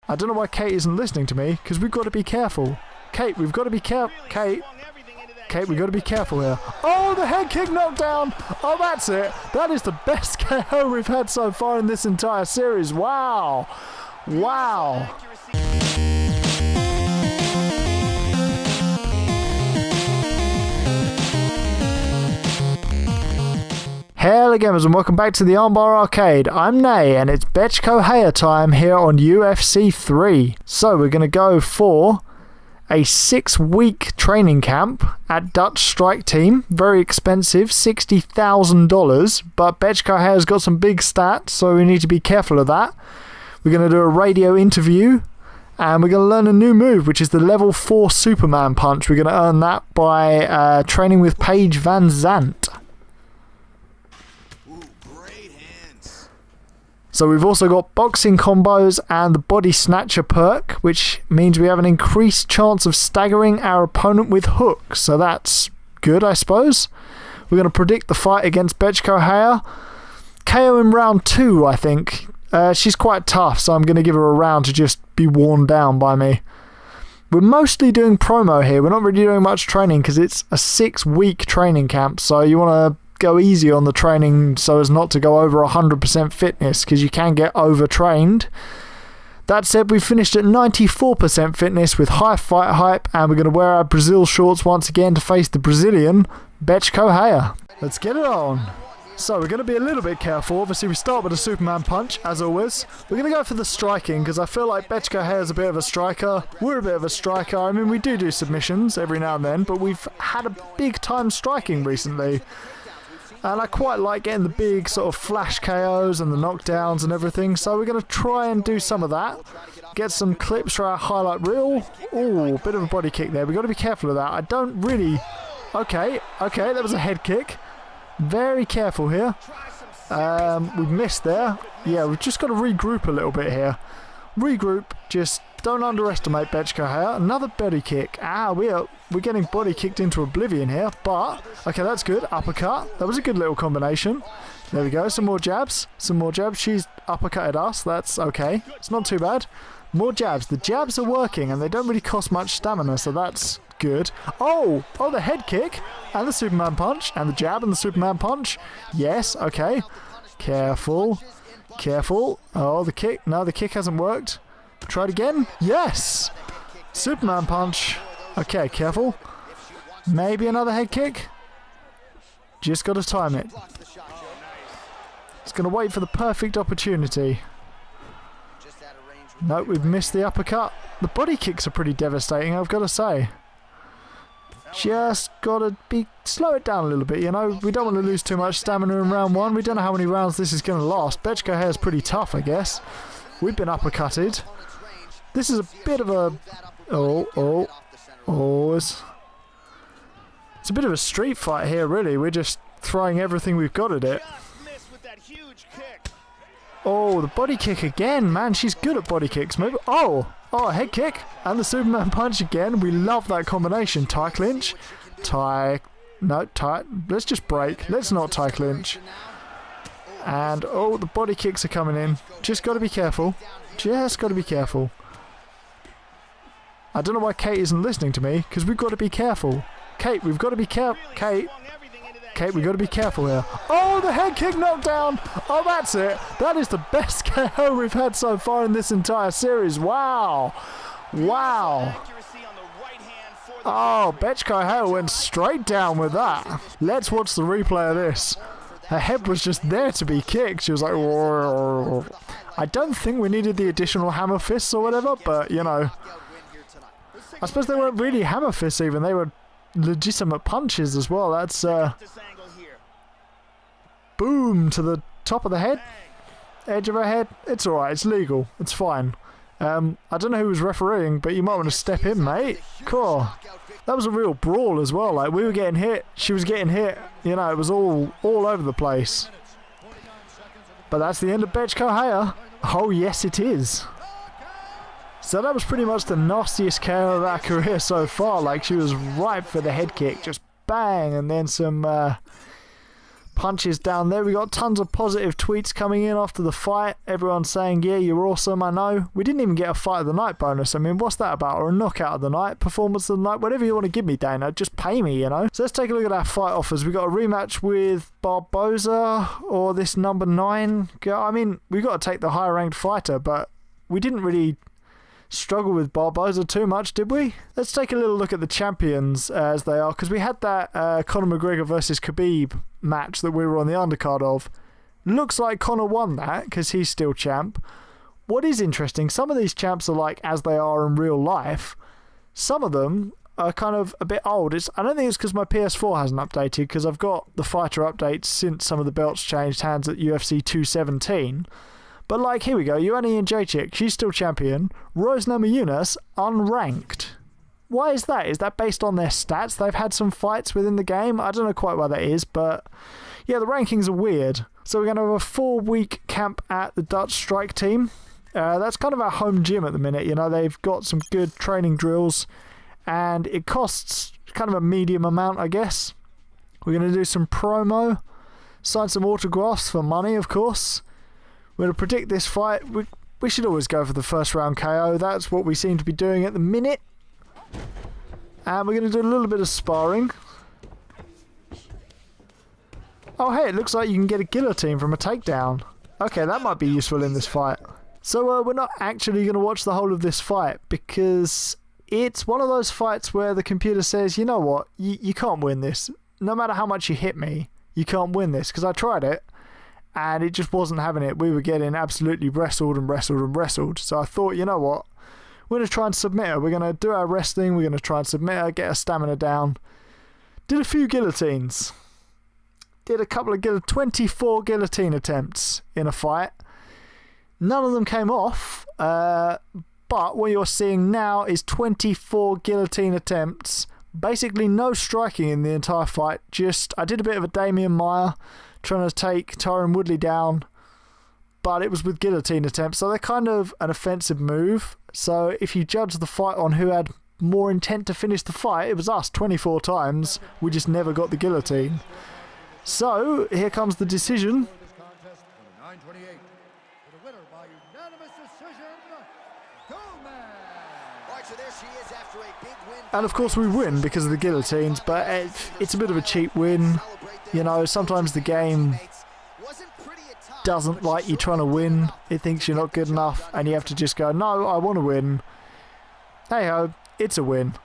I don't know why Kate isn't listening to me, because we've got to be careful. Kate, we've got to be careful. Kate, we've got to be careful here. Oh, the head kick knockdown. Oh, that's it. That is the best KO we've had so far in this entire series. Wow. Wow. Hello gamers and welcome back to the Armbar Arcade. I'm Nay and it's Bechko Haya time here on UFC 3. So we're going to go for a 6-week training camp at Dutch Strike Team. Very expensive, $60,000, but Bechko Haya's got some big stats, so we need to be careful of that. We're going to do a radio interview and we're going to learn a new move, which is the level 4 Superman punch. We're going to earn that by training with Paige Van Zandt. So we've also got boxing combos and the body snatcher perk, which means we have an increased chance of staggering our opponent with hooks. So that's good, I suppose. We're going to predict the fight against Bechko Haya. KO in round 2, I think. She's quite tough, so I'm going to give her a round to just be worn down by me. We're mostly doing promo here. We're not really doing much training because it's a 6-week training camp. So you want to go easy on the training so as not to go over 100% fitness, because you can get overtrained. That said, we finished at 94% fitness with high fight hype, and we're going to wear our Brazil shorts once again to face the Brazilian Bechko Haya. Let's get it on. So we're going to be a little bit careful. Obviously we start with a Superman punch, as always. We're going to go for the striking, because I feel like Bechko Haya is a bit of a striker. We're a bit of a striker. I mean, we do submissions every now and then, but we've had a big time striking recently. And I quite like getting the big sort of flash KOs and the knockdowns and everything. So we're going to try and do some of that. Get some clips for our highlight reel. Ooh, bit of a body kick there. We've got to be careful of that. I don't really... Okay, that was a head kick. Very careful here. We've missed there. Yeah, we've just got to regroup a little bit here. Regroup. Just don't underestimate Bechko Haya. Another body kick. We're getting body kicked into oblivion here, but okay, that's good. Uppercut. That was a good little combination. There we go. Some more jabs. She's uppercutted us. That's okay. It's not too bad. More jabs. The jabs are working and they don't really cost much stamina, so that's good. Oh, the head kick and the Superman punch and the jab and the Superman punch. Yes, okay. Careful. Oh, the kick. No, the kick hasn't worked. Try it again. Yes! Superman punch. Okay, careful. Maybe another head kick. Just got to time it. It's going to wait for the perfect opportunity. Nope, we've missed the uppercut. The body kicks are pretty devastating, I've got to say. Just got to slow it down a little bit, you know. We don't want to lose too much stamina in round 1. We don't know how many rounds this is going to last. Bechko Haya's pretty tough, I guess. We've been uppercutted. This is a bit of a... It's a bit of a street fight here, really. We're just throwing everything we've got at it. Oh, the body kick again. Man, she's good at body kicks. Maybe... Oh, a head kick. And the Superman punch again. We love that combination. Tie clinch. No, tie. Let's just break. Let's not tie clinch. And, the body kicks are coming in. Just got to be careful. I don't know why Kate isn't listening to me, because we've got to be careful. Kate, we've got to be careful. Kate, we've got to be careful here. Oh, the head kick knockdown. Oh, that's it. That is the best KO we've had so far in this entire series. Wow. Oh, Bechko Haya went straight down with that. Let's watch the replay of this. Her head was just there to be kicked. She was like, whoa. I don't think we needed the additional hammer fists or whatever, but, you know. I suppose they weren't really hammer fists even. They were legitimate punches as well. That's, boom to the top of the head. Edge of her head. It's alright. It's legal. It's fine. I don't know who was refereeing, but you might want to step in, mate. Cool. That was a real brawl as well. Like, we were getting hit. She was getting hit. You know, it was all over the place. But that's the end of Bechko Haya. Oh, yes, it is. So that was pretty much the nastiest KO of our career so far. Like, she was ripe for the head kick. Just bang, and then some punches down there. We got tons of positive tweets coming in after the fight. Everyone saying, yeah, you're awesome, I know. We didn't even get a fight of the night bonus. I mean, what's that about? Or a knockout of the night, performance of the night, whatever you want to give me, Dana. Just pay me, you know. So let's take a look at our fight offers. We got a rematch with Barboza or this number 9. I mean, we got to take the higher ranked fighter, but we didn't really struggle with Barboza too much, did we? Let's take a little look at the champions as they are, because we had that Conor McGregor versus Khabib match that we were on the undercard of. Looks like Conor won that because he's still champ. What is interesting, some of these champs are like as they are in real life. Some of them are kind of a bit old. I don't think it's because my PS4 hasn't updated, because I've got the fighter updates since some of the belts changed hands at UFC 217. But like, here we go, Joanna Jędrzejczyk, she's still champion. Rose Namajunas, unranked. Why is that? Is that based on their stats? They've had some fights within the game? I don't know quite why that is, but yeah, the rankings are weird. So we're going to have a 4-week camp at the Dutch Strike Team. That's kind of our home gym at the minute, you know, they've got some good training drills, and it costs kind of a medium amount, I guess. We're going to do some promo, sign some autographs for money, of course. We're going to predict this fight. We should always go for the first round KO. That's what we seem to be doing at the minute. And we're going to do a little bit of sparring. Oh, hey, it looks like you can get a guillotine from a takedown. Okay, that might be useful in this fight. So we're not actually going to watch the whole of this fight, because it's one of those fights where the computer says, you know what, you can't win this. No matter how much you hit me, you can't win this. Because I tried it, and it just wasn't having it. We were getting absolutely wrestled and wrestled and wrestled. So I thought, you know what, we're going to try and submit her. We're going to do our wrestling. We're going to try and submit her, get her stamina down. Did a few guillotines. Did a couple of 24 guillotine attempts in a fight. None of them came off. But what you're seeing now is 24 guillotine attempts. Basically no striking in the entire fight. I did a bit of a Damian Maia, trying to take Tyron Woodley down, but it was with guillotine attempts, so they're kind of an offensive move. So if you judge the fight on who had more intent to finish the fight, it was us 24 times. We just never got the guillotine. So here comes the decision. And of course we win because of the guillotines, but it's a bit of a cheap win. You know, sometimes the game doesn't like you trying to win. It thinks you're not good enough, and you have to just go, no, I want to win. Hey ho, it's a win.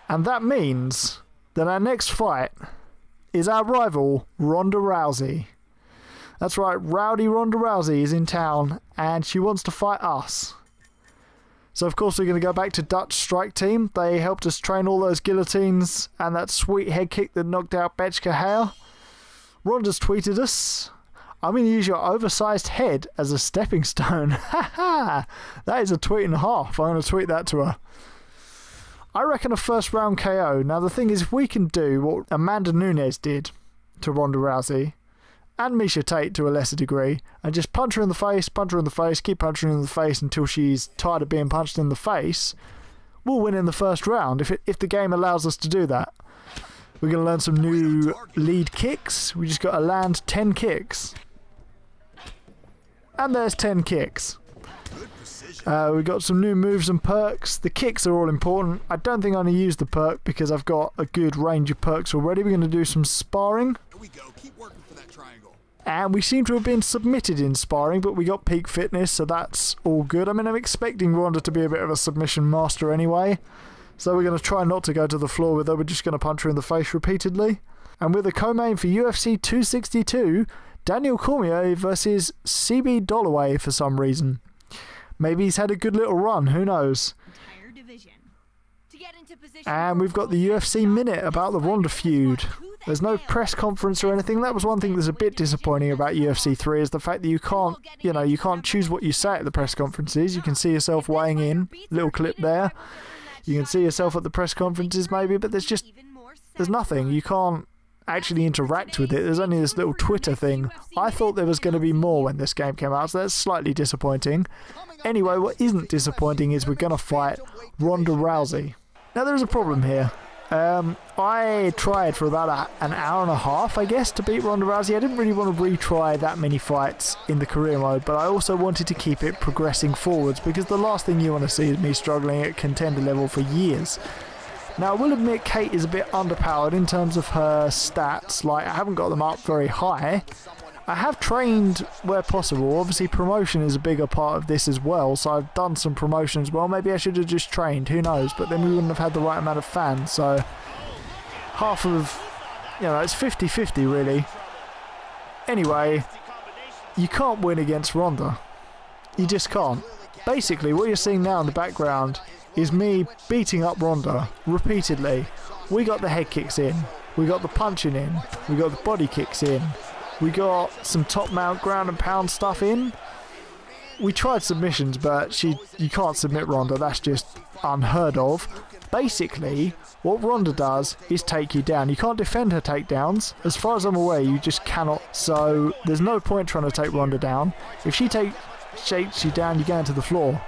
And that means that our next fight is our rival, Ronda Rousey. That's right, Rowdy Ronda Rousey is in town, and she wants to fight us. So of course we're going to go back to Dutch Strike Team. They helped us train all those guillotines and that sweet head kick that knocked out Betchka Hare. Ronda's tweeted us, I'm going to use your oversized head as a stepping stone. Haha, that is a tweet and a half. I'm going to tweet that to her. I reckon a first round KO. Now the thing is, if we can do what Amanda Nunes did to Ronda Rousey, and Miesha Tate to a lesser degree, and just punch her in the face, keep punching her in the face until she's tired of being punched in the face, we'll win in the first round if the game allows us to do that. We're going to learn some new lead kicks. We just got to land 10 kicks. And there's 10 kicks. We've got some new moves and perks. The kicks are all important. I don't think I'm going to use the perk because I've got a good range of perks already. We're going to do some sparring. Here we go. Keep working for that triangle. And we seem to have been submitted in sparring, but we got peak fitness, so that's all good. I mean, I'm expecting Ronda to be a bit of a submission master anyway. So we're going to try not to go to the floor with her. We're just going to punch her in the face repeatedly. And with a co-main for UFC 262, Daniel Cormier versus CB Dollaway for some reason. Maybe he's had a good little run, who knows. And we've got the UFC Minute about the Ronda feud. There's no press conference or anything. That was one thing that's a bit disappointing about UFC 3, is the fact that you can't choose what you say at the press conferences. You can see yourself weighing in, little clip there. You can see yourself at the press conferences maybe, but there's nothing. You can't actually interact with it. There's only this little Twitter thing. I thought there was going to be more when this game came out, so that's slightly disappointing. Anyway, what isn't disappointing is we're going to fight Ronda Rousey. Now there is a problem here. I tried for about an hour and a half, I guess, to beat Ronda Rousey. I didn't really want to retry that many fights in the career mode, but I also wanted to keep it progressing forwards, because the last thing you want to see is me struggling at contender level for years. Now, I will admit Kate is a bit underpowered in terms of her stats. Like, I haven't got them up very high. I have trained where possible. Obviously, promotion is a bigger part of this as well, so I've done some promotions. Well, maybe I should have just trained, who knows, but then we wouldn't have had the right amount of fans, so half of, it's 50-50 really. Anyway, you can't win against Ronda. You just can't. Basically, what you're seeing now in the background is me beating up Ronda repeatedly. We got the head kicks in, we got the punching in, we got the body kicks in, we got some top mount ground and pound stuff in. We tried submissions, but you can't submit Ronda, that's just unheard of. Basically, what Ronda does is take you down. You can't defend her takedowns. As far as I'm aware, you just cannot. So there's no point trying to take Ronda down. If she shakes you down, you go into the floor.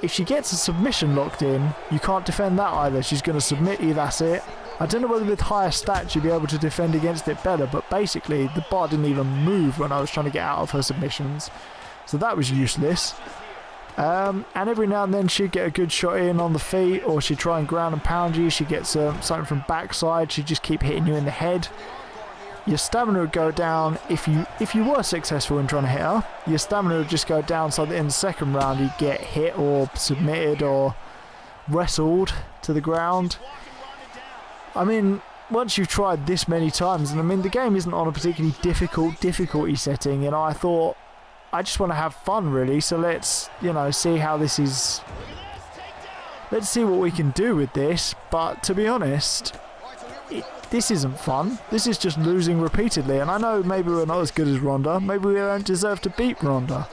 If she gets a submission locked in, you can't defend that either. She's going to submit you, that's it. I don't know whether with higher stats you'd be able to defend against it better, but basically the bar didn't even move when I was trying to get out of her submissions. So that was useless. And every now and then she'd get a good shot in on the feet, or she'd try and ground and pound you. She'd get something from backside. She'd just keep hitting you in the head. Your stamina would go down if you were successful in trying to hit her. Your stamina would just go down so that in the second round you'd get hit or submitted or wrestled to the ground. I mean, once you've tried this many times, and I mean the game isn't on a particularly difficult difficulty setting, I thought I just want to have fun really, so let's see how this is. Let's see what we can do with this. But to be honest, this isn't fun. This is just losing repeatedly, and I know maybe we're not as good as Ronda, maybe we don't deserve to beat Ronda,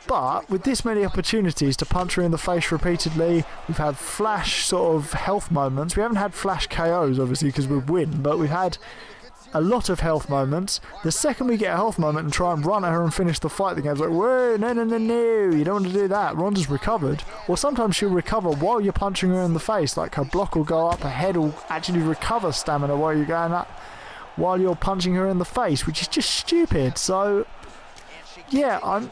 but with this many opportunities to punch her in the face repeatedly, we've had flash sort of health moments. We haven't had flash KOs obviously because we win, but we've had a lot of health moments. The second we get a health moment and try and run at her and finish the fight, the game's like, whoa, no, you don't want to do that. Ronda's recovered. Or sometimes she'll recover while you're punching her in the face, like her block will go up, her head will actually recover stamina while you're going up, while you're punching her in the face, which is just stupid. So, yeah, I've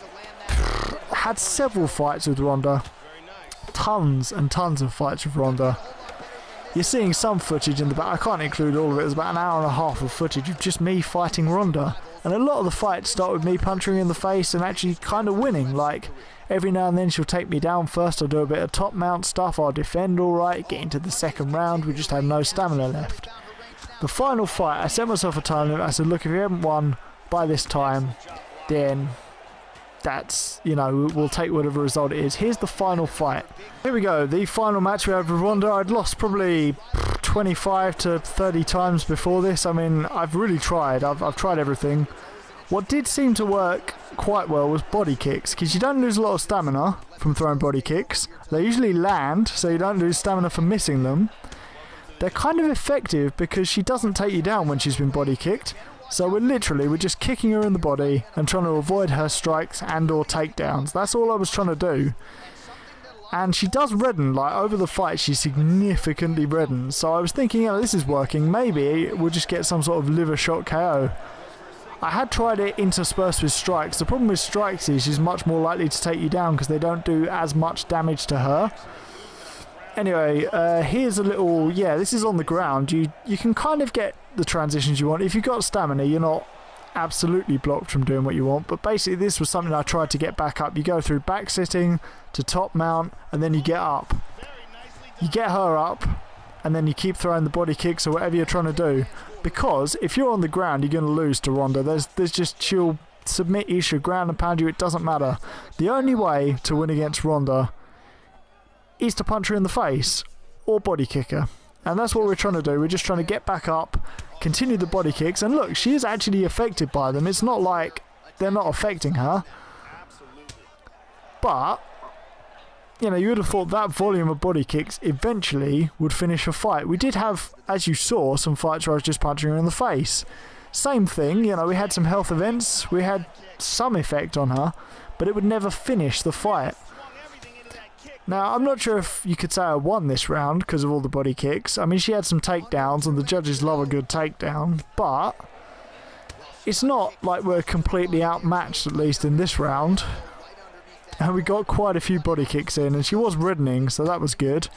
had several fights with Ronda. Tons and tons of fights with Ronda. You're seeing some footage in the back. I can't include all of it. It's about an hour and a half of footage of just me fighting Ronda. And a lot of the fights start with me punching her in the face and actually kind of winning. Like, every now and then she'll take me down first. I'll do a bit of top mount stuff. I'll defend alright. Get into the second round. We just had no stamina left. The final fight, I set myself a time limit. I said, look, if you haven't won by this time, then that's, we'll take whatever result it is. Here's the final fight. Here we go, the final match we had with Ronda. I'd lost probably 25 to 30 times before this. I mean, I've really tried. I've tried everything. What did seem to work quite well was body kicks, because you don't lose a lot of stamina from throwing body kicks. They usually land, so you don't lose stamina for missing them. They're kind of effective because she doesn't take you down when she's been body kicked. So we're just kicking her in the body and trying to avoid her strikes and or takedowns. That's all I was trying to do. And she does redden, like over the fight she significantly reddens. So I was thinking, this is working, maybe we'll just get some sort of liver shot KO. I had tried it interspersed with strikes. The problem with strikes is she's much more likely to take you down because they don't do as much damage to her. Anyway, here's a little, this is on the ground. You can kind of get the transitions you want. If you've got stamina, you're not absolutely blocked from doing what you want, but basically this was something I tried to get back up. You go through back sitting to top mount, and then you get up. You get her up, and then you keep throwing the body kicks or whatever you're trying to do. Because if you're on the ground, you're going to lose to Ronda. She'll submit you, she'll ground and pound you, it doesn't matter. The only way to win against Ronda is to punch her in the face or body kick her, and that's what we're trying to do. We're just trying to get back up, continue the body kicks, and look, she is actually affected by them. It's not like they're not affecting her, but you would have thought that volume of body kicks eventually would finish a fight. We did have, as you saw, some fights where I was just punching her in the face. Same thing, we had some health events, we had some effect on her, but it would never finish the fight. Now, I'm not sure if you could say I won this round because of all the body kicks. I mean, she had some takedowns, and the judges love a good takedown, but it's not like we're completely outmatched, at least in this round. And we got quite a few body kicks in, and she was reddening, so that was good.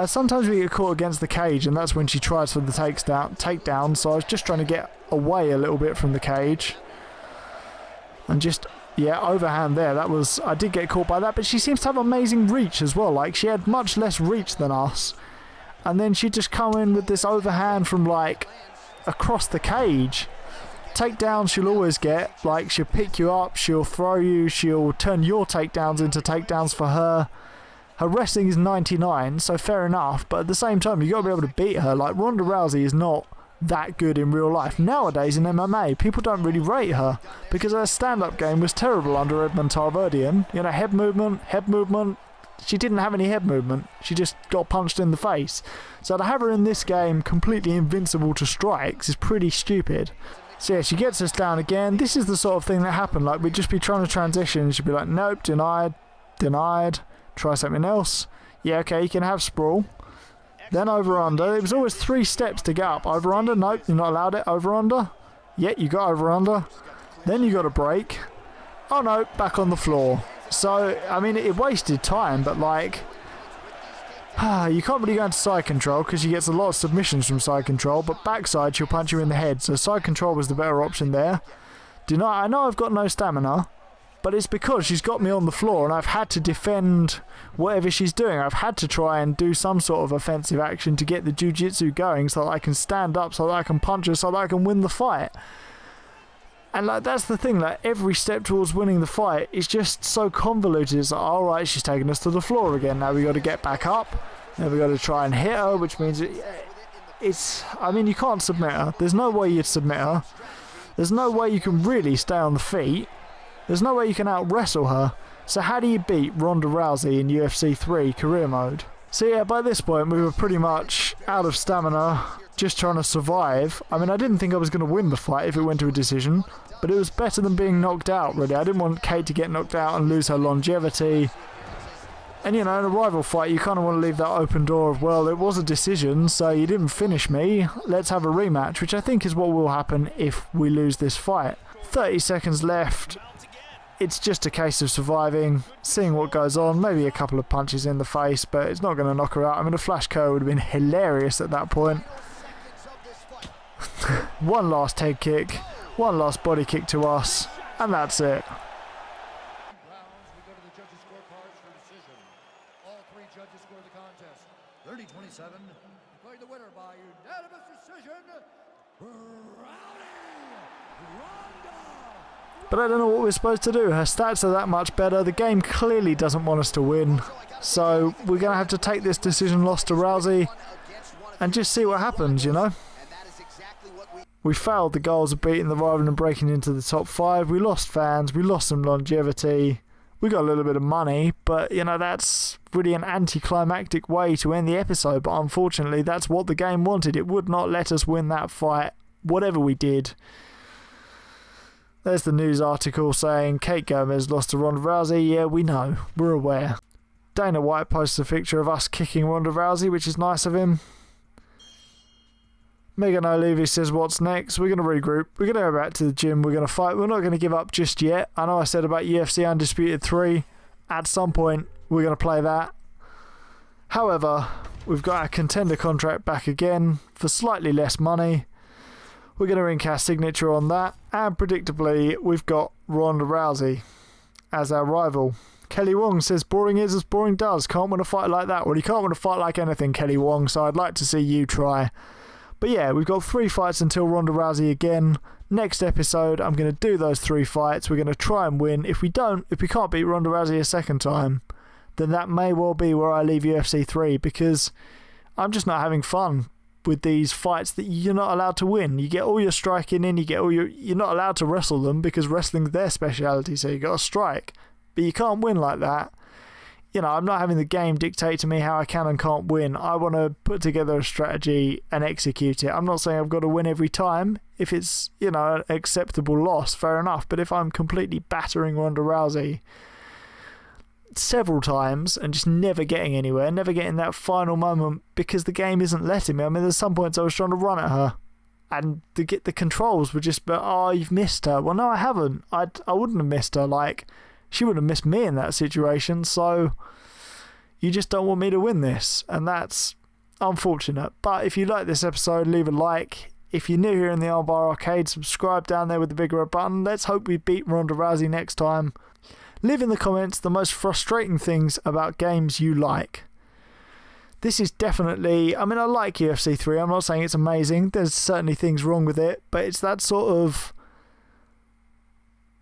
Sometimes we get caught against the cage, and that's when she tries for the takedown, so I was just trying to get away a little bit from the cage. And just, yeah, overhand there. I did get caught by that, but she seems to have amazing reach as well. Like, she had much less reach than us. And then she'd just come in with this overhand from, like, across the cage. Takedowns she'll always get. Like, she'll pick you up, she'll throw you, she'll turn your takedowns into takedowns for her. Her wrestling is 99, so fair enough, but at the same time, you've got to be able to beat her. Like, Ronda Rousey is not that good in real life. Nowadays in MMA, people don't really rate her because her stand-up game was terrible under Edmond Tarverdyan. You know, head movement. She didn't have any head movement. She just got punched in the face. So to have her in this game completely invincible to strikes is pretty stupid. So yeah, she gets us down again. This is the sort of thing that happened. Like, we'd just be trying to transition. She'd be like, nope, denied. Try something else. Yeah, okay, you can have sprawl. Then over under. It was always 3 steps to get up. Over under. Nope, you're not allowed it. Over under. Yeah, you got over under. Then you got a break. Oh no, back on the floor. So, I mean, it wasted time, but like, you can't really go into side control because she gets a lot of submissions from side control, but backside she'll punch you in the head. So side control was the better option there. I know I've got no stamina, but it's because she's got me on the floor and I've had to defend whatever she's doing. I've had to try and do some sort of offensive action to get the jiu-jitsu going so that I can stand up, so that I can punch her, so that I can win the fight. And like, that's the thing, like, every step towards winning the fight is just so convoluted. It's like, alright, she's taking us to the floor again. Now we got to get back up. Now we got to try and hit her, which means I mean, you can't submit her. There's no way you'd submit her. There's no way you can really stay on the feet. There's no way you can out-wrestle her. So how do you beat Ronda Rousey in UFC 3 career mode? So yeah, by this point we were pretty much out of stamina, just trying to survive. I mean, I didn't think I was going to win the fight if it went to a decision, but it was better than being knocked out, really. I didn't want Kate to get knocked out and lose her longevity. And you know, in a rival fight, you kind of want to leave that open door of, well, it was a decision, so you didn't finish me, let's have a rematch, which I think is what will happen if we lose this fight. 30 seconds left. It's just a case of surviving, seeing what goes on, maybe a couple of punches in the face, but it's not going to knock her out. I mean, a flash KO would have been hilarious at that point. One last head kick, one last body kick to us, and that's it. We go to the judges' scorecards for decision. All 3 judges score the contest. 30-27. Declared the winner by unanimous decision, Rowdy Ronda. But I don't know what we're supposed to do. Her stats are that much better. The game clearly doesn't want us to win. So we're going to have to take this decision loss to Rousey and just see what happens, you know. We failed the goals of beating the rival and breaking into the top 5. We lost fans. We lost some longevity. We got a little bit of money. But, you know, that's really an anticlimactic way to end the episode. But unfortunately, that's what the game wanted. It would not let us win that fight, whatever we did. There's the news article saying Kate Gomez lost to Ronda Rousey. Yeah, we know. We're aware. Dana White posts a picture of us kicking Ronda Rousey, which is nice of him. Megan O'Leary says, what's next? We're going to regroup. We're going to go back to the gym. We're going to fight. We're not going to give up just yet. I know I said about UFC Undisputed 3. At some point, we're going to play that. However, we've got our contender contract back again for slightly less money. We're going to ink our signature on that, and predictably, we've got Ronda Rousey as our rival. Kelly Wong says, boring is as boring does. Can't win a fight like that. Well, you can't win a fight like anything, Kelly Wong, so I'd like to see you try. But yeah, we've got 3 fights until Ronda Rousey again. Next episode, I'm going to do those 3 fights. We're going to try and win. If we can't beat Ronda Rousey a second time, then that may well be where I leave UFC 3, because I'm just not having fun with these fights that you're not allowed to win. You get all your striking in, you're not allowed to wrestle them because wrestling's their speciality, so you got to strike. But you can't win like that. You know, I'm not having the game dictate to me how I can and can't win. I want to put together a strategy and execute it. I'm not saying I've got to win every time. If it's, you know, an acceptable loss, fair enough. But if I'm completely battering Ronda Rousey, several times and just never getting anywhere, never getting that final moment because the game isn't letting me. I mean, there's some points I was trying to run at her and to get the controls were just, but oh, you've missed her. Well, no, I haven't. I wouldn't have missed her. Like, she would have missed me in that situation. So you just don't want me to win this, and that's unfortunate. But if you like this episode, leave a like. If you're new here in the Armbar Arcade, subscribe down there with the big red button. Let's hope we beat Ronda Rousey next time. Leave in the comments the most frustrating things about games you like. This is definitely, I mean, I like UFC 3. I'm not saying it's amazing. There's certainly things wrong with it, but it's that sort of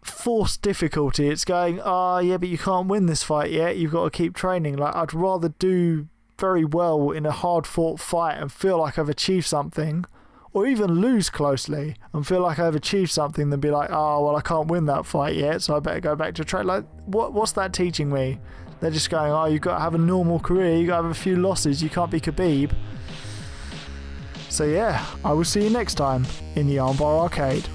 forced difficulty. It's going, oh yeah, but you can't win this fight yet. You've got to keep training. Like, I'd rather do very well in a hard fought fight and feel like I've achieved something, or even lose closely and feel like I've achieved something, than be like, oh well, I can't win that fight yet, so I better go back to train. Like, what's that teaching me? They're just going, oh, you've got to have a normal career, you've got to have a few losses, you can't be Khabib. So yeah, I will see you next time in the Armbar Arcade.